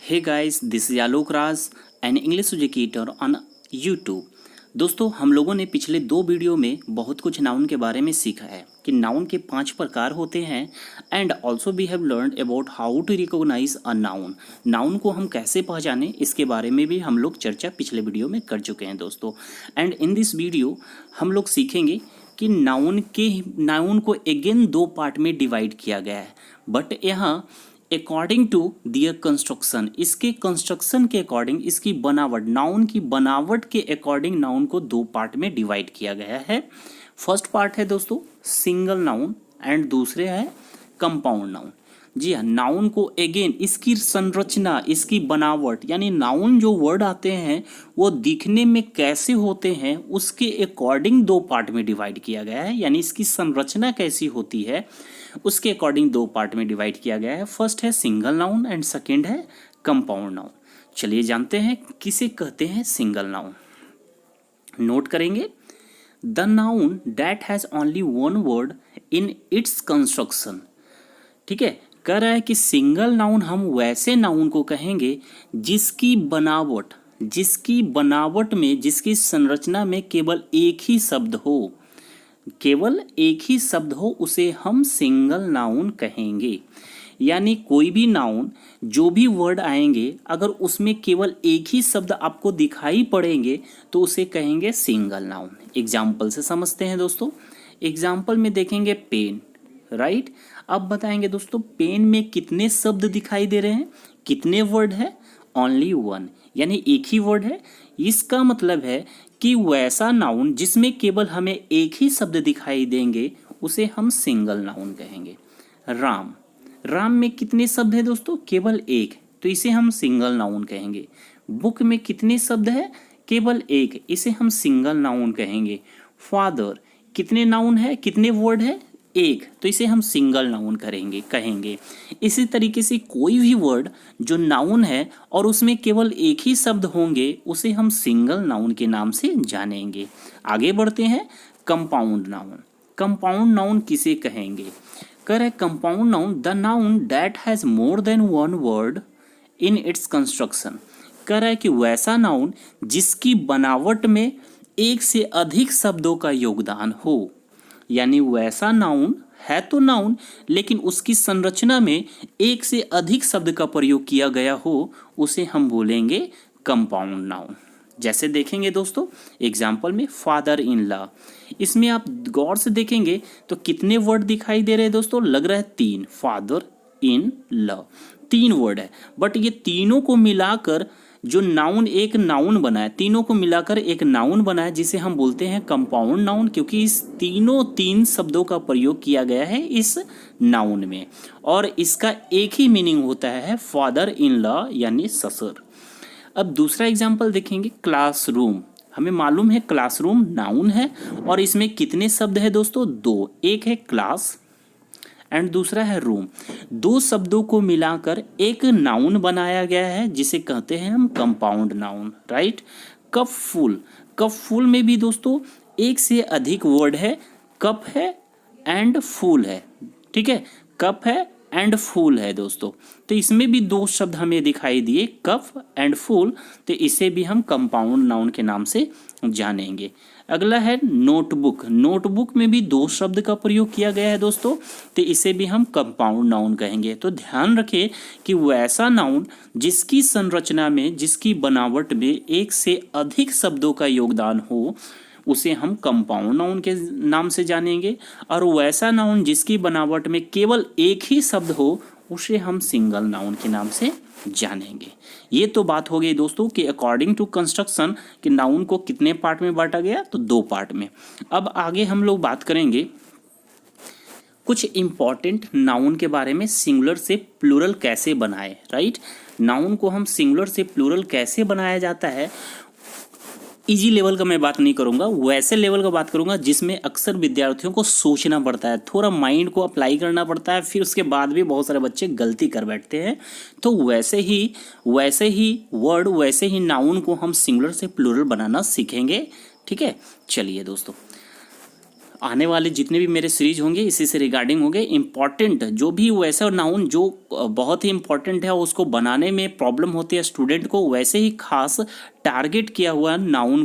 Hey guys, this is Alok Raj, an English educator on YouTube। दोस्तों, हम लोगों ने पिछले 2 वीडियो में बहुत कुछ नाउन के बारे में सीखा है कि नाउन के 5 प्रकार होते हैं and also we have learned about how to recognise a noun. Noun को हम कैसे पहचानें इसके बारे में भी हम लोग चर्चा पिछले वीडियो में कर चुके हैं दोस्तों। एंड इन दिस वीडियो हम लोग सीखेंगे कि नाउन को अगेन 2 पार्ट में डिवाइड किया गया है, बट यहाँ अकॉर्डिंग टू दियर कंस्ट्रक्शन, इसके कंस्ट्रक्शन के अकॉर्डिंग, इसकी बनावट, नाउन की बनावट के अकॉर्डिंग नाउन को 2 पार्ट में डिवाइड किया गया है। फर्स्ट पार्ट है दोस्तों सिंगल नाउन एंड दूसरे है कंपाउंड नाउन। जी हाँ, नाउन को अगेन इसकी संरचना, इसकी बनावट, यानी नाउन जो वर्ड आते हैं वो दिखने में कैसे होते हैं उसके अकॉर्डिंग 2 पार्ट में डिवाइड किया गया है, यानी इसकी संरचना कैसी होती है उसके अकॉर्डिंग 2 पार्ट में डिवाइड किया गया है। फर्स्ट है सिंगल नाउन एंड सेकेंड है कंपाउंड नाउन। चलिए जानते हैं किसे कहते हैं सिंगल नाउन। नोट करेंगे, the noun that has only one word in its construction. ठीक है, कह रहा है कि सिंगल नाउन हम वैसे नाउन को कहेंगे जिसकी बनावट में, जिसकी संरचना में केवल एक ही शब्द हो, उसे हम सिंगल नाउन कहेंगे। यानी कोई भी नाउन, जो भी वर्ड आएंगे, अगर उसमें केवल एक ही शब्द आपको दिखाई पड़ेंगे तो उसे कहेंगे सिंगल नाउन। एग्जाम्पल से समझते हैं दोस्तों। एग्जाम्पल में देखेंगे पेन, राइट। अब बताएंगे दोस्तों पेन में कितने शब्द दिखाई दे रहे हैं, कितने वर्ड है, ओनली वन, यानी एक ही वर्ड है। इसका मतलब है कि वैसा नाउन जिसमें केवल हमें एक ही शब्द दिखाई देंगे उसे हम सिंगल नाउन कहेंगे। राम में कितने शब्द है दोस्तों, केवल एक, तो इसे हम सिंगल नाउन कहेंगे। बुक में कितने शब्द है, केवल एक, इसे हम सिंगल नाउन कहेंगे। फादर कितने नाउन है, कितने वर्ड है, एक, तो इसे हम सिंगल नाउन कहेंगे। इसी तरीके से कोई भी वर्ड जो नाउन है और उसमें केवल एक ही शब्द होंगे उसे हम सिंगल नाउन के नाम से जानेंगे। आगे बढ़ते हैं, कंपाउंड नाउन। कंपाउंड नाउन किसे कहेंगे, कह रहे compound noun the noun that has more than one word in its construction. कह रहा है कि वैसा नाउन जिसकी बनावट में एक से अधिक शब्दों का योगदान हो, यानी वैसा नाउन है तो नाउन लेकिन उसकी संरचना में एक से अधिक शब्द का प्रयोग किया गया हो, उसे हम बोलेंगे कंपाउंड नाउन। जैसे देखेंगे दोस्तों एग्जाम्पल में फादर इन लॉ, इसमें आप गौर से देखेंगे तो कितने वर्ड दिखाई दे रहे हैं दोस्तों, लग रहा है 3, फादर इन लॉ 3 वर्ड है, बट ये तीनों को मिलाकर जो नाउन एक नाउन बना है, तीनों को मिलाकर एक नाउन बना है जिसे हम बोलते हैं कंपाउंड नाउन, क्योंकि इस 3 शब्दों का प्रयोग किया गया है इस नाउन में और इसका एक ही मीनिंग होता है फादर इन लॉ यानी ससुर। अब दूसरा एग्जाम्पल देखेंगे, क्लासरूम। हमें मालूम है क्लासरूम नाउन है और इसमें कितने शब्द है दोस्तों, 2, एक है क्लास एंड दूसरा है रूम। 2 शब्दों को मिलाकर एक नाउन बनाया गया है जिसे कहते हैं हम compound noun, right. Cup full में भी दोस्तों एक से अधिक वर्ड है, कप है एंड फूल है, ठीक है, कप है एंड फूल है दोस्तों, तो इसमें भी 2 शब्द हमें दिखाई दिए, कप एंड फूल, तो इसे भी हम कंपाउंड नाउन के नाम से जानेंगे। अगला है नोटबुक। नोटबुक में भी 2 शब्द का प्रयोग किया गया है दोस्तों, तो इसे भी हम कंपाउंड नाउन कहेंगे। तो ध्यान रखें कि वैसा नाउन जिसकी संरचना में, जिसकी बनावट में एक से अधिक शब्दों का योगदान हो उसे हम कंपाउंड नाउन के नाम से जानेंगे, और वैसा नाउन जिसकी बनावट में केवल एक ही शब्द हो उसे हम सिंगल नाउन के नाम से जानेंगे। ये तो बात हो गई दोस्तों कि अकॉर्डिंग टू कंस्ट्रक्शन कि नाउन को कितने पार्ट में बांटा गया, तो 2 पार्ट में। अब आगे हम लोग बात करेंगे कुछ इंपॉर्टेंट नाउन के बारे में, सिंगुलर से प्लूरल कैसे बनाए, राइट। नाउन को हम सिंगुलर से प्लूरल कैसे बनाया जाता है, इजी लेवल का मैं बात नहीं करूंगा, वैसे लेवल का बात करूंगा जिसमें अक्सर विद्यार्थियों को सोचना पड़ता है, थोड़ा माइंड को अप्लाई करना पड़ता है, फिर उसके बाद भी बहुत सारे बच्चे गलती कर बैठते हैं। तो वैसे ही वर्ड, वैसे ही नाउन को हम सिंगुलर से प्लूरल बनाना सीखेंगे, ठीक है। चलिए दोस्तों आने वाले जितने भी मेरे सीरीज होंगे इसी से रिगार्डिंग होंगे। इम्पॉर्टेंट जो भी वैसा नाउन जो बहुत ही इम्पॉर्टेंट है उसको बनाने में प्रॉब्लम होती है स्टूडेंट को, वैसे ही खास टारगेट किया हुआ नाउन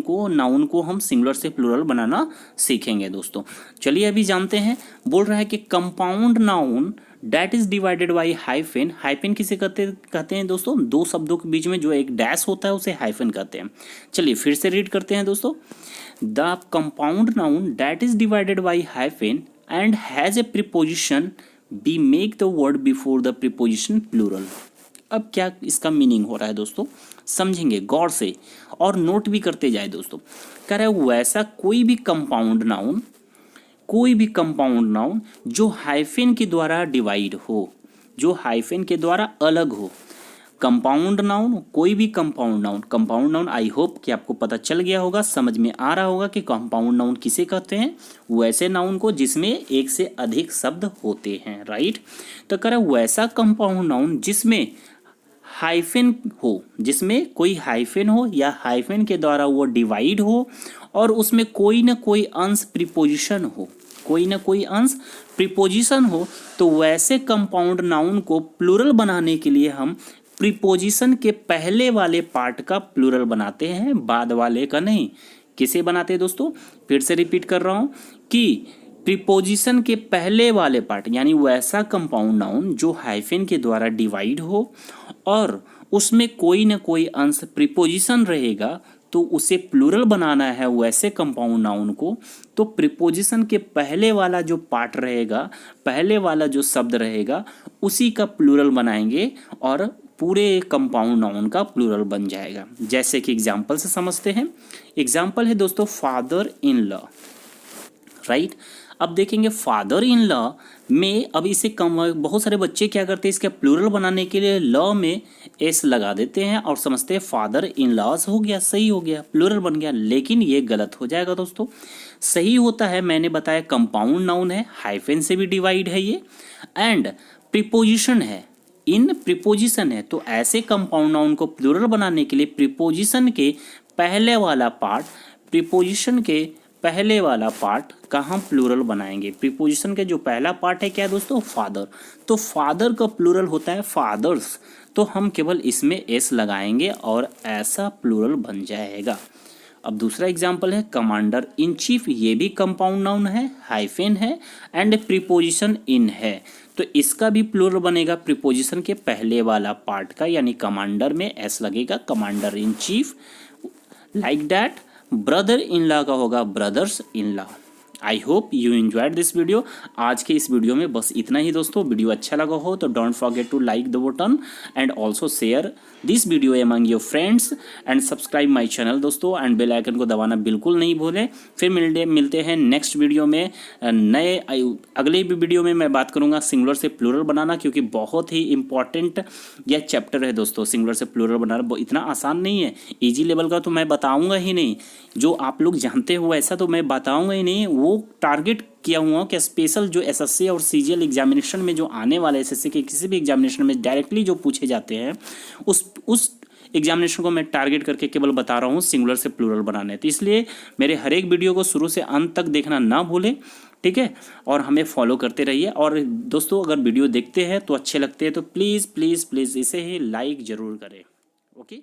को हम सिंगुलर से प्लूरल बनाना सीखेंगे दोस्तों। चलिए अभी जानते हैं। बोल रहा है कि compound noun that is divided by hyphen. Hyphen किसे कहते हैं दोस्तों? दो शब्दों के बीच में जो एक डैश होता है उसे हाइफेन कहते हैं। चलिए फिर से रीड करते हैं दोस्तों। The compound noun that is divided by hyphen and has a preposition be make the word before the preposition plural. अब क्या इसका मीनिंग हो रहा है दोस्तों, समझेंगे गौर से और नोट भी करते जाए दोस्तों। कह रहा है वैसा कोई भी कंपाउंड नाउन जो हाइफेन के द्वारा डिवाइड हो, जो हाइफेन के द्वारा अलग हो। कंपाउंड नाउन, कोई भी कंपाउंड नाउन आई होप कि आपको पता चल गया होगा, समझ में आ रहा होगा कि कंपाउंड नाउन किसे कहते हैं। वैसे नाउन को जिसमें एक से अधिक शब्द होते हैं, राइट। तो कह रहा है वैसा कंपाउंड नाउन जिसमें हाइफेन हो, जिसमें कोई हाइफेन हो या हाइफेन के द्वारा वो डिवाइड हो और उसमें कोई ना कोई अंश प्रीपोजिशन हो, तो वैसे कंपाउंड नाउन को प्लूरल बनाने के लिए हम प्रीपोजिशन के पहले वाले पार्ट का प्लूरल बनाते हैं, बाद वाले का नहीं। किसे बनाते हैं दोस्तों? फिर से रिपीट कर रहा हूं कि प्रीपोजिशन के पहले वाले पार्ट, यानी वैसा कंपाउंड नाउन जो हाइफेन के द्वारा डिवाइड हो और उसमें कोई ना कोई अंश प्रीपोजिशन रहेगा, तो उसे प्लूरल बनाना है वैसे कंपाउंड नाउन को। तो प्रीपोजिशन के पहले वाला जो पार्ट रहेगा, पहले वाला जो शब्द रहेगा, उसी का प्लूरल बनाएंगे और पूरे कंपाउंड नाउन का प्लूरल बन जाएगा। जैसे कि एग्जाम्पल से समझते हैं। एग्जाम्पल है दोस्तों फादर इन लॉ, राइट। अब देखेंगे फादर इन लॉ में, अब इसे बहुत सारे बच्चे क्या करते हैं, इसका प्लूरल बनाने के लिए लॉ में एस लगा देते हैं और समझते हैं फादर इन लॉज हो गया, सही हो गया, प्लूरल बन गया। लेकिन ये गलत हो जाएगा दोस्तों। सही होता है, मैंने बताया कंपाउंड नाउन है, हाइफेन से भी डिवाइड है ये, एंड प्रीपोजिशन है, इन प्रीपोजिशन है। तो ऐसे कंपाउंड नाउन को प्लूरल बनाने के लिए प्रीपोजिशन के पहले वाला पार्ट का हम प्लूरल बनाएंगे। प्रीपोजिशन के जो पहला पार्ट है क्या है दोस्तों? फादर। तो फादर का प्लूरल होता है फादर्स, तो हम केवल इसमें एस लगाएंगे और ऐसा प्लूरल बन जाएगा। अब दूसरा एग्जाम्पल है कमांडर इन चीफ। ये भी कंपाउंड नाउन है, हाइफेन है एंड प्रीपोजिशन इन है, तो इसका भी प्लूरल बनेगा प्रीपोजिशन के पहले वाला पार्ट का, यानी कमांडर में एस लगेगा, commander in chief. Like that brother in law का होगा brothers in law. I hope you enjoyed this video. आज के इस वीडियो में बस इतना ही दोस्तों। वीडियो अच्छा लगा हो तो don't forget to like the button and also share this video among your friends and subscribe my channel दोस्तों, एंड बेल आइकन को दबाना बिल्कुल नहीं भूलें। फिर मिलते हैं नेक्स्ट वीडियो में। अगले वीडियो में मैं बात करूंगा सिंगुलर से प्लूरल बनाना, क्योंकि बहुत ही इंपॉर्टेंट यह चैप्टर है दोस्तों। सिंगुलर से प्लूरल बनाना इतना आसान नहीं है, ईजी लेवल का तो मैं बताऊँगा ही नहीं, जो आप लोग जानते हो ऐसा तो मैं बताऊँगा ही नहीं। वो टारगेट किया हुआ कि स्पेशल जो एसएससी और सीजीएल एग्जामिनेशन में जो आने वाले एसएससी के किसी भी एग्जामिनेशन में डायरेक्टली जो पूछे जाते हैं, उस एग्जामिनेशन को मैं टारगेट करके केवल बता रहा हूँ सिंगुलर से प्लूरल बनाने। तो इसलिए मेरे हर एक वीडियो को शुरू से अंत तक देखना ना भूलें, ठीक है, और हमें फॉलो करते रहिए। और दोस्तों अगर वीडियो देखते हैं तो अच्छे लगते हैं तो प्लीज़ प्लीज़ प्लीज़ इसे ही लाइक ज़रूर करें। ओके।